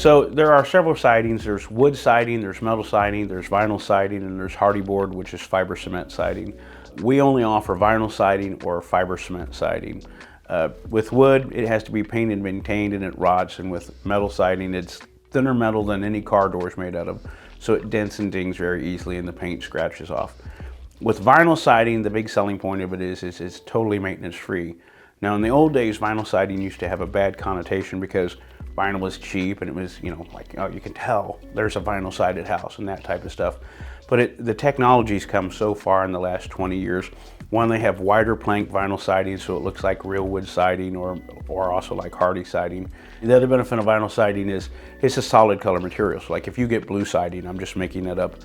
So there are several sidings. There's wood siding, there's metal siding, there's vinyl siding, and there's hardy board, which is fiber cement siding. We only offer vinyl siding or fiber cement siding. With wood, it has to be painted and maintained and it rots, and with metal siding, it's thinner metal than any car door is made out of, so it dents and dings very easily and the paint scratches off. With vinyl siding, the big selling point of it is it's totally maintenance free. Now in the old days, vinyl siding used to have a bad connotation because vinyl was cheap and it was, like, oh, you can tell there's a vinyl sided house and that type of stuff. But the technology's come so far in the last 20 years. One, they have wider plank vinyl siding so it looks like real wood siding or also like hardy siding. The other benefit of vinyl siding is it's a solid color material. So like if you get blue siding, I'm just making that up,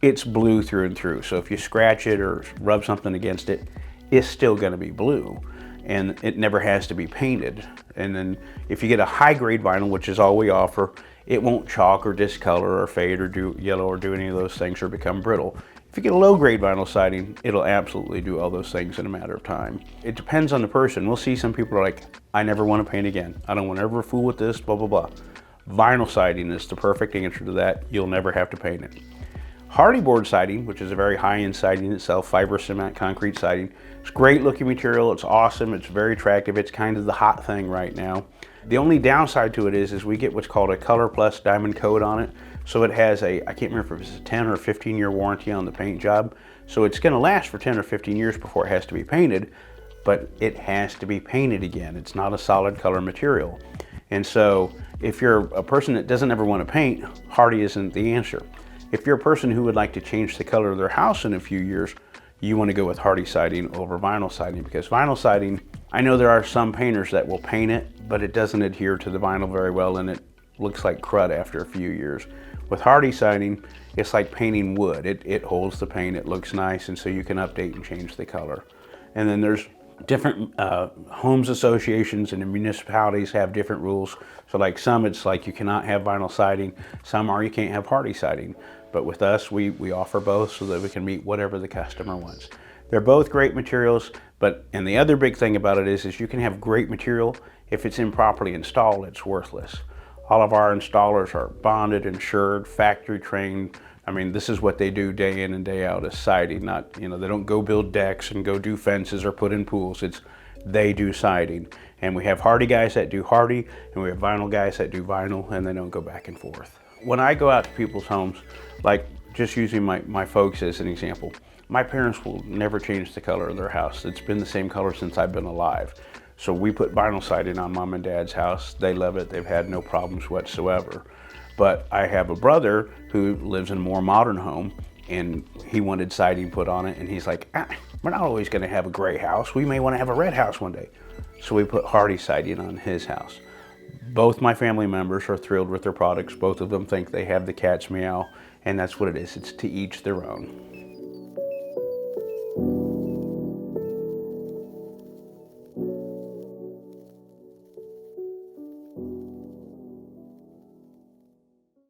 it's blue through and through. So if you scratch it or rub something against it, it's still gonna be blue. And it never has to be painted. And then if you get a high grade vinyl, which is all we offer, it won't chalk or discolor or fade or do yellow or do any of those things or become brittle. If you get a low grade vinyl siding, it'll absolutely do all those things in a matter of time. It depends on the person. We'll see some people are like, I never want to paint again. I don't want to ever fool with this, blah, blah, blah. Vinyl siding is the perfect answer to that. You'll never have to paint it. Hardy board siding, which is a very high-end siding itself, fiber cement concrete siding. It's great looking material, it's awesome, it's very attractive, it's kind of the hot thing right now. The only downside to it is we get what's called a Color Plus diamond coat on it. So it has I can't remember if it's a 10 or 15 year warranty on the paint job. So it's gonna last for 10 or 15 years before it has to be painted, but it has to be painted again. It's not a solid color material. And so if you're a person that doesn't ever want to paint, hardy isn't the answer. If you're a person who would like to change the color of their house in a few years, you want to go with hardy siding over vinyl siding, because vinyl siding, I know there are some painters that will paint it, but it doesn't adhere to the vinyl very well and it looks like crud after a few years. With hardy siding, it's like painting wood. It holds the paint, it looks nice, and so you can update and change the color. And then there's different homes associations and the municipalities have different rules. So like some, it's like you cannot have vinyl siding, some are you can't have hardy siding. But with us, we offer both so that we can meet whatever the customer wants. They're both great materials, and the other big thing about it is you can have great material. If it's improperly installed, it's worthless. All of our installers are bonded, insured, factory trained. I mean, this is what they do day in and day out is siding, not, they don't go build decks and go do fences or put in pools. They do siding. And we have hardy guys that do hardy, and we have vinyl guys that do vinyl, and they don't go back and forth. When I go out to people's homes, like just using my folks as an example, my parents will never change the color of their house. It's been the same color since I've been alive. So we put vinyl siding on mom and dad's house. They love it. They've had no problems whatsoever. But I have a brother who lives in a more modern home and he wanted siding put on it. And he's like, we're not always gonna have a gray house. We may wanna have a red house one day. So we put hardy siding on his house. Both my family members are thrilled with their products. Both of them think they have the cat's meow, and that's what it is. It's to each their own.